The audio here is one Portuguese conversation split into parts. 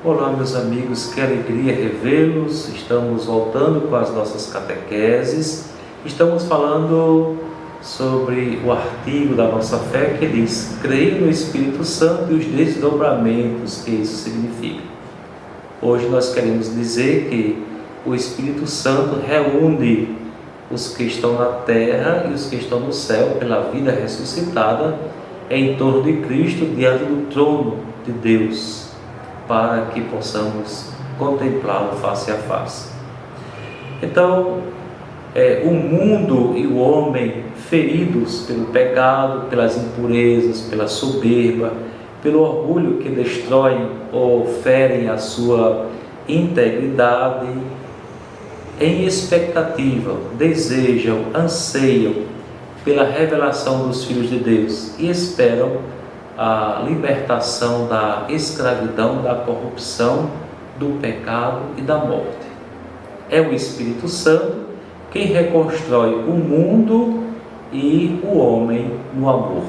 Olá, meus amigos, que alegria revê-los. Estamos voltando com as nossas catequeses. Estamos falando sobre o artigo da nossa fé que diz: creio no Espírito Santo e os desdobramentos que isso significa. Hoje nós queremos dizer que o Espírito Santo reúne os que estão na terra e os que estão no céu pela vida ressuscitada em torno de Cristo, diante do trono de Deus, para que possamos contemplá-lo face a face. Então, o mundo e o homem feridos pelo pecado, pelas impurezas, pela soberba, pelo orgulho que destroem ou ferem a sua integridade, em expectativa, desejam, anseiam pela revelação dos filhos de Deus e esperam a libertação da escravidão, da corrupção, do pecado e da morte. É o Espírito Santo quem reconstrói o mundo e o homem no amor.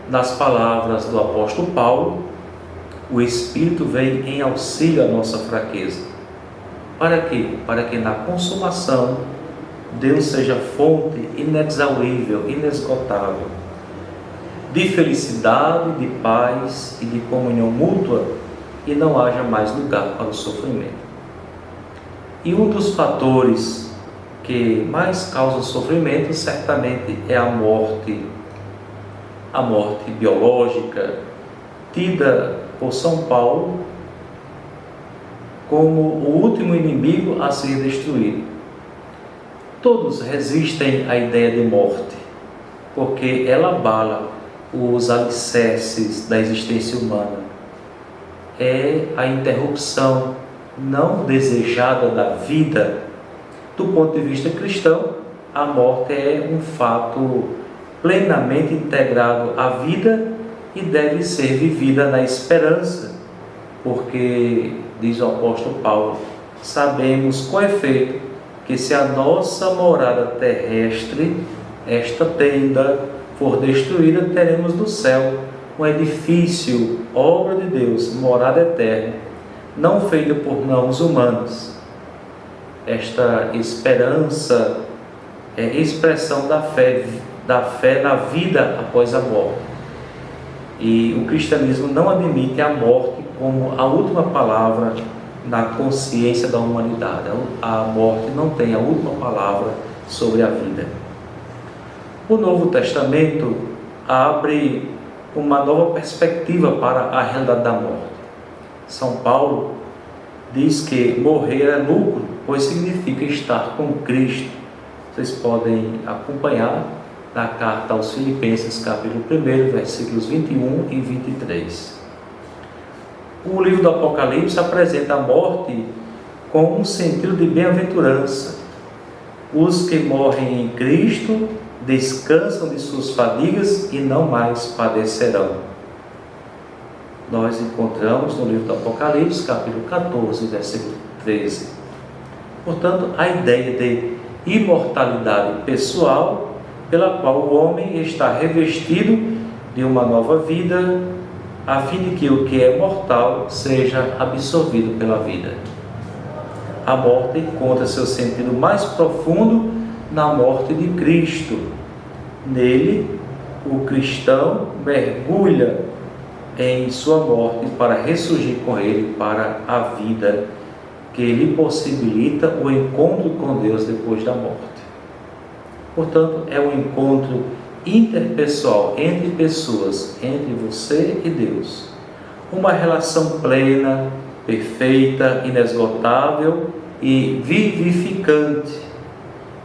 Nas palavras do apóstolo Paulo, o Espírito vem em auxílio à nossa fraqueza. Para quê? Para que na consumação Deus seja fonte inexaurível, inesgotável, de felicidade, de paz e de comunhão mútua, e não haja mais lugar para o sofrimento. E um dos fatores que mais causa sofrimento certamente é a morte biológica, tida por São Paulo como o último inimigo a ser destruído. Todos resistem à ideia de morte, porque ela abala os alicerces da existência humana. É a interrupção não desejada da vida. Do ponto de vista cristão, a morte é um fato plenamente integrado à vida e deve ser vivida na esperança, porque, diz o apóstolo Paulo, sabemos com efeito que se a nossa morada terrestre, esta tenda, for destruída, teremos no céu um edifício, obra de Deus, morada eterna, não feita por mãos humanas. Esta esperança é expressão da fé na vida após a morte. E o cristianismo não admite a morte como a última palavra na consciência da humanidade. A morte não tem a última palavra sobre a vida. O Novo Testamento abre uma nova perspectiva para a realidade da morte. São Paulo diz que morrer é lucro, pois significa estar com Cristo. Vocês podem acompanhar na carta aos Filipenses, capítulo 1, versículos 21 e 23. O livro do Apocalipse apresenta a morte com um sentido de bem-aventurança. Os que morrem em Cristo descansam de suas fadigas e não mais padecerão. Nós encontramos no livro do Apocalipse, capítulo 14, versículo 13. Portanto, a ideia de imortalidade pessoal, pela qual o homem está revestido de uma nova vida, a fim de que o que é mortal seja absorvido pela vida. A morte encontra seu sentido mais profundo na morte de Cristo. Nele, o cristão mergulha em sua morte para ressurgir com ele para a vida que lhe possibilita o encontro com Deus depois da morte. Portanto, é um encontro interpessoal entre pessoas, entre você e Deus. Uma relação plena, perfeita, inesgotável e vivificante,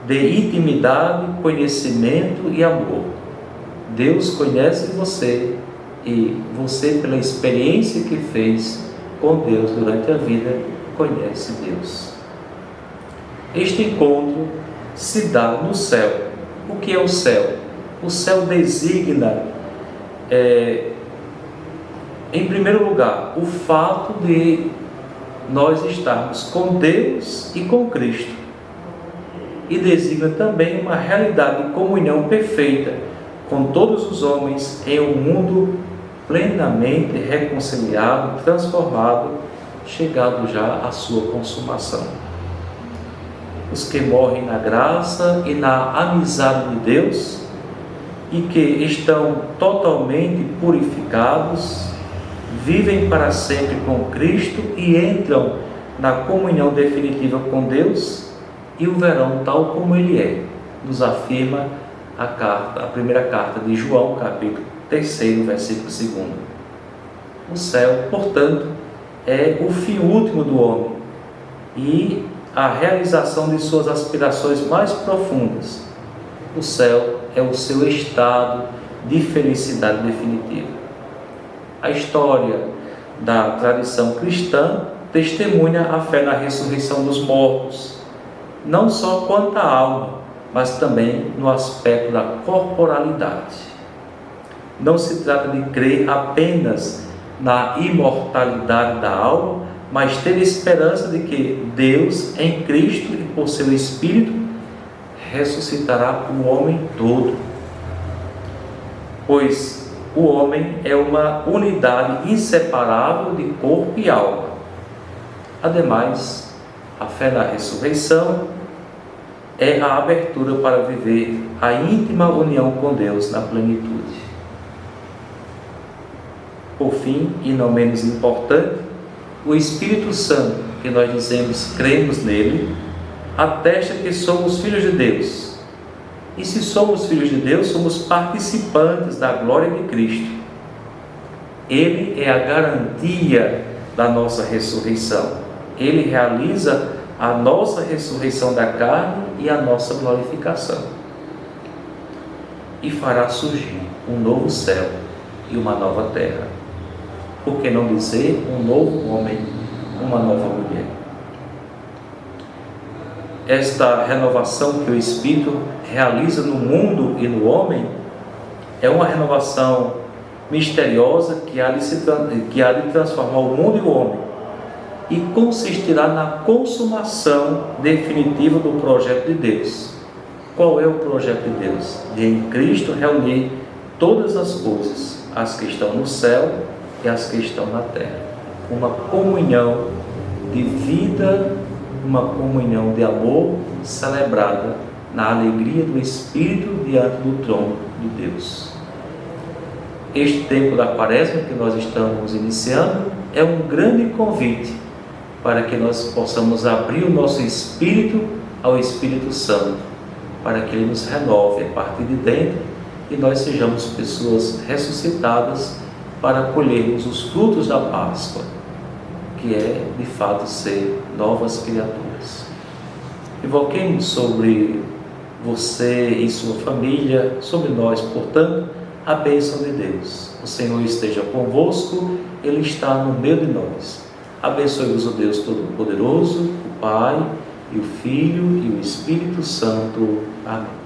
de intimidade, conhecimento e amor. Deus conhece você e você, pela experiência que fez com Deus durante a vida, conhece Deus. Este encontro se dá no céu. O que é o céu? O céu designa, em primeiro lugar, o fato de nós estarmos com Deus e com Cristo. E designa também uma realidade de comunhão perfeita com todos os homens em um mundo plenamente reconciliado, transformado, chegado já à sua consumação. Os que morrem na graça e na amizade de Deus e que estão totalmente purificados, vivem para sempre com Cristo e entram na comunhão definitiva com Deus e o verão tal como Ele é, nos afirma a primeira carta de João, capítulo 3, versículo 2. O céu, portanto, é o fim último do homem e a realização de suas aspirações mais profundas. O céu é o seu estado de felicidade definitiva. A história da tradição cristã testemunha a fé na ressurreição dos mortos, não só quanto à alma, mas também no aspecto da corporalidade. Não se trata de crer apenas na imortalidade da alma, mas ter esperança de que Deus, em Cristo e por seu Espírito, ressuscitará o homem todo. Pois o homem é uma unidade inseparável de corpo e alma. Ademais, a fé na ressurreição é a abertura para viver a íntima união com Deus na plenitude. Por fim, e não menos importante, o Espírito Santo, que nós dizemos cremos nele, atesta que somos filhos de Deus. E se somos filhos de Deus, somos participantes da glória de Cristo. Ele é a garantia da nossa ressurreição. Ele realiza a nossa ressurreição da carne e a nossa glorificação. E fará surgir um novo céu e uma nova terra. Por que não dizer um novo homem, uma nova mulher? Esta renovação que o Espírito realiza no mundo e no homem é uma renovação misteriosa que há de transformar o mundo e o homem e consistirá na consumação definitiva do projeto de Deus. Qual é o projeto de Deus? De em Cristo reunir todas as coisas, as que estão no céu e as que estão na terra. Uma comunhão de vida, uma comunhão de amor celebrada na alegria do Espírito diante do trono de Deus. Este tempo da Quaresma que nós estamos iniciando é um grande convite para que nós possamos abrir o nosso espírito ao Espírito Santo, para que Ele nos renove a partir de dentro e nós sejamos pessoas ressuscitadas para colhermos os frutos da Páscoa, que é, de fato, ser novas criaturas. Invoquemos sobre você e sua família, sobre nós, portanto, a bênção de Deus. O Senhor esteja convosco, Ele está no meio de nós. Abençoe-vos o Deus Todo-Poderoso, o Pai, e o Filho, e o Espírito Santo. Amém.